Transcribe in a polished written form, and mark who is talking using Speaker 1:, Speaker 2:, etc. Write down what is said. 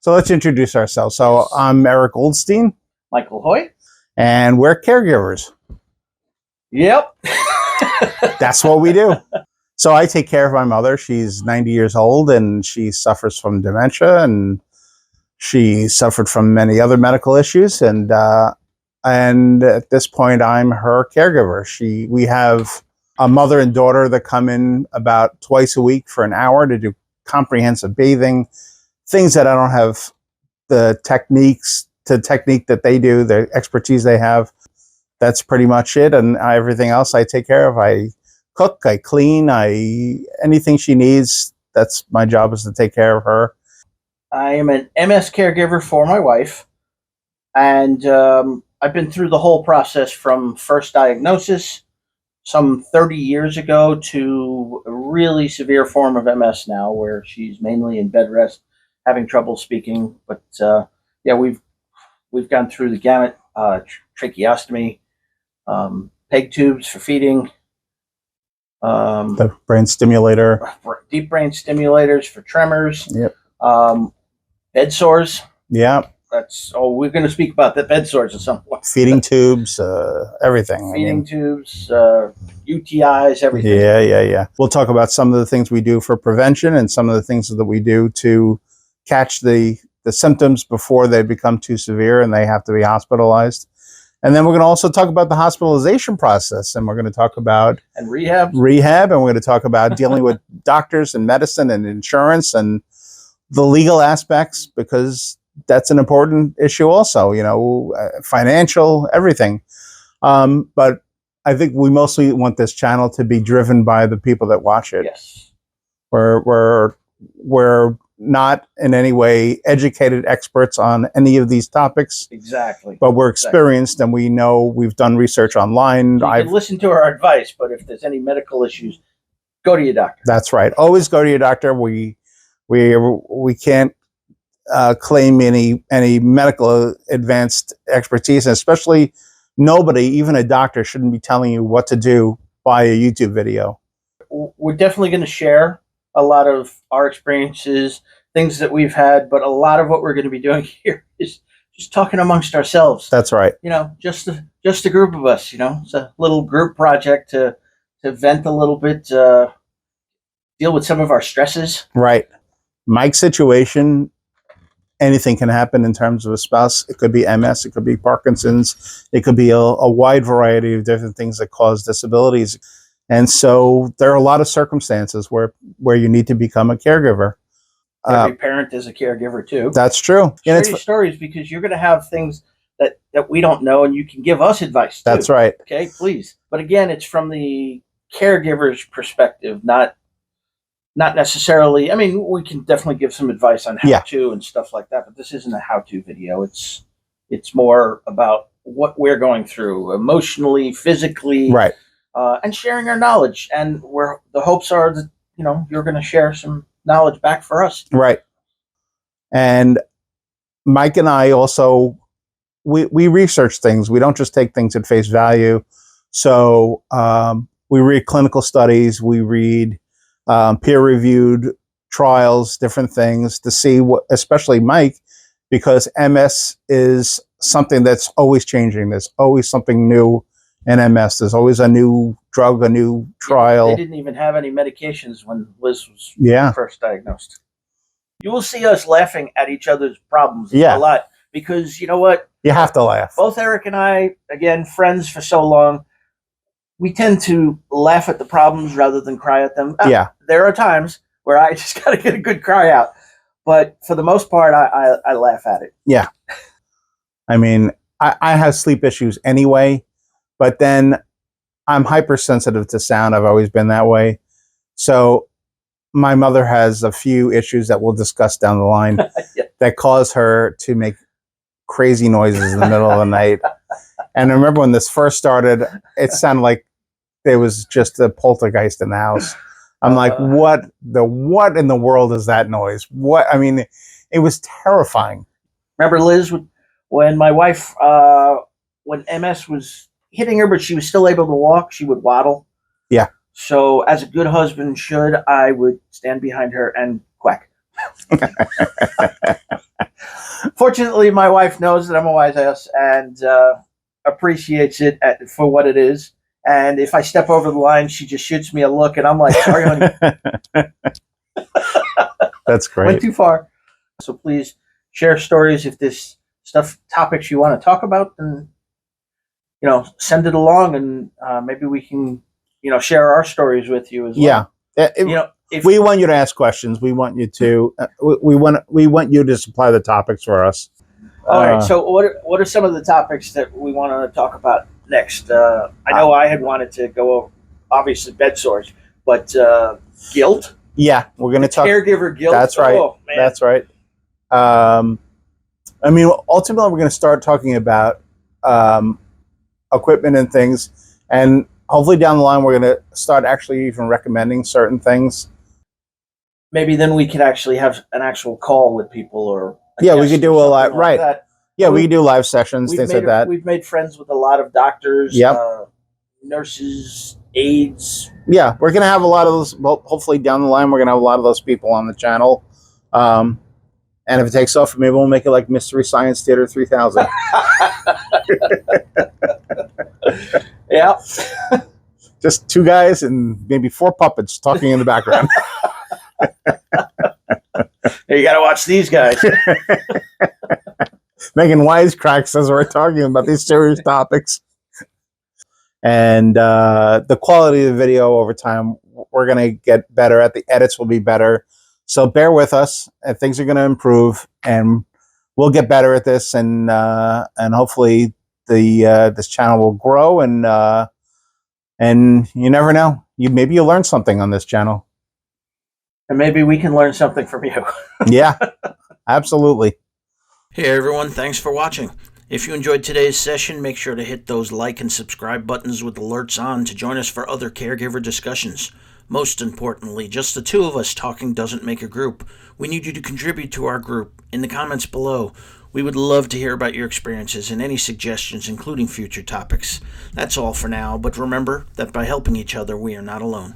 Speaker 1: So let's introduce ourselves. So
Speaker 2: Yes.
Speaker 1: I'm Eric Goldstein,
Speaker 2: Michael Hoy.
Speaker 1: and we're caregivers.
Speaker 2: Yep.
Speaker 1: That's what we do. So I take care of my mother. She's 90 years old, and she suffers from dementia, and she suffered from many other medical issues. And at this point, I'm her caregiver. We have a mother and daughter that come in about twice a week for an hour to do comprehensive bathing, things that I don't have the technique that they do, the expertise they have. That's pretty much it. And everything else I take care of. I cook, I clean, anything she needs. That's my job, is to take care of her.
Speaker 2: I am an MS caregiver for my wife, and I've been through the whole process from first diagnosis some 30 years ago to a really severe form of MS now, where she's mainly in bed rest, having trouble speaking. But yeah, we've gone through the gamut: tracheostomy, peg tubes for feeding,
Speaker 1: The brain stimulator.
Speaker 2: deep brain stimulators for tremors,
Speaker 1: Yep.
Speaker 2: bed sores.
Speaker 1: Yeah.
Speaker 2: We're going to speak about the bed sores at some point.
Speaker 1: Feeding tubes, everything.
Speaker 2: Feeding tubes, UTIs, everything.
Speaker 1: Yeah. We'll talk about some of the things we do for prevention and some of the things that we do to catch the symptoms before they become too severe and they have to be hospitalized. And then we're going to also talk about the hospitalization process, and we're going to talk about
Speaker 2: And rehab,
Speaker 1: and we're going to talk about dealing with doctors and medicine and insurance and the legal aspects, because that's an important issue also, financial, everything. But I think we mostly want this channel to be driven by the people that watch it.
Speaker 2: yes.
Speaker 1: We're not in any way educated experts on any of these topics,
Speaker 2: Exactly.
Speaker 1: but we're experienced and we know, we've done research online.
Speaker 2: You can listen to our advice, but if there's any medical issues, go to your doctor.
Speaker 1: That's right. Always go to your doctor. We can't claim any medical advanced expertise, and especially nobody, even a doctor, shouldn't be telling you what to do by a YouTube video.
Speaker 2: We're definitely going to share a lot of our experiences, things that we've had, but a lot of what we're going to be doing here is just talking amongst ourselves.
Speaker 1: That's right.
Speaker 2: Just a group of us. It's a little group project to vent a little bit, deal with some of our stresses.
Speaker 1: Right. Mike's situation, anything can happen in terms of a spouse. It could be MS, it could be Parkinson's, it could be a wide variety of different things that cause disabilities. And so there are a lot of circumstances where you need to become a caregiver.
Speaker 2: Every parent is a caregiver too.
Speaker 1: That's true.
Speaker 2: Share your stories, because you're going to have things that we don't know, and you can give us advice too.
Speaker 1: That's right.
Speaker 2: Okay, please. But again, it's from the caregiver's perspective, not necessarily. I mean, we can definitely give some advice on how to and stuff like that, but this isn't a how-to video. It's more about what we're going through emotionally, physically,
Speaker 1: right,
Speaker 2: and sharing our knowledge. And the hopes are that you're going to share some knowledge back for us.
Speaker 1: Right. And Mike and I also we research things. We don't just take things at face value. So we read clinical studies. We read peer-reviewed trials, different things to see what, especially Mike, because MS is something that's always changing. There's always something new in MS. There's always a new drug, a new trial.
Speaker 2: They didn't even have any medications when Liz was first diagnosed. You will see us laughing at each other's problems a lot, because you know what?
Speaker 1: You have to laugh.
Speaker 2: Both Eric and I, again, friends for so long, we tend to laugh at the problems rather than cry at them. There are times where I just got to get a good cry out. But for the most part, I laugh at it.
Speaker 1: Yeah. I mean, I have sleep issues anyway, but then I'm hypersensitive to sound. I've always been that way. So my mother has a few issues that we'll discuss down the line that cause her to make crazy noises in the middle of the night. And I remember when this first started, it sounded like there was just a poltergeist in the house. I'm like, what in the world is that noise? I mean, it was terrifying.
Speaker 2: Remember, Liz, when my wife, when MS was hitting her, but she was still able to walk, she would waddle.
Speaker 1: Yeah.
Speaker 2: So as a good husband should, I would stand behind her and quack. Fortunately, my wife knows that I'm a wise ass and appreciates it for what it is. And if I step over the line, she just shoots me a look, and I'm like, "Sorry, honey,
Speaker 1: That's
Speaker 2: went
Speaker 1: great.
Speaker 2: too far." So please share stories if this topics you want to talk about, and send it along, and maybe we can share our stories with you as well.
Speaker 1: Yeah.
Speaker 2: If
Speaker 1: We want you to ask questions. We want you to we want you to supply the topics for us.
Speaker 2: all right, so what are some of the topics that we want to talk about next? I know I had wanted to go over obviously bed sores, but guilt.
Speaker 1: Yeah, we're going to talk
Speaker 2: Caregiver guilt.
Speaker 1: That's right.
Speaker 2: Oh, man.
Speaker 1: That's right. I mean, ultimately, we're going to start talking about equipment and things, and hopefully down the line, we're going to start actually even recommending certain things.
Speaker 2: Maybe then we could actually have an actual call with people, or
Speaker 1: Yeah, we could do a lot,
Speaker 2: like
Speaker 1: right?
Speaker 2: that.
Speaker 1: Yeah, we could do live sessions, things like that.
Speaker 2: We've made friends with a lot of doctors, nurses, aides.
Speaker 1: Yeah, we're going to have a lot of those. Well, hopefully down the line, we're going to have a lot of those people on the channel. And if it takes off, maybe we'll make it like Mystery Science Theater 3000.
Speaker 2: Yeah.
Speaker 1: Just two guys and maybe four puppets talking in the background.
Speaker 2: You got to watch these guys.
Speaker 1: Making wisecracks as we're talking about these serious topics. And the quality of the video over time, we're going to get better at. The edits will be better. So bear with us, and things are going to improve, and we'll get better at this, and hopefully this channel will grow, and you never know, maybe you'll learn something on this channel.
Speaker 2: And maybe we can learn something from you.
Speaker 1: Yeah, absolutely.
Speaker 3: Hey everyone, thanks for watching. If you enjoyed today's session, make sure to hit those like and subscribe buttons with alerts on to join us for other caregiver discussions. Most importantly, just the two of us talking doesn't make a group. We need you to contribute to our group in the comments below. We would love to hear about your experiences and any suggestions, including future topics. That's all for now, but remember that by helping each other, we are not alone.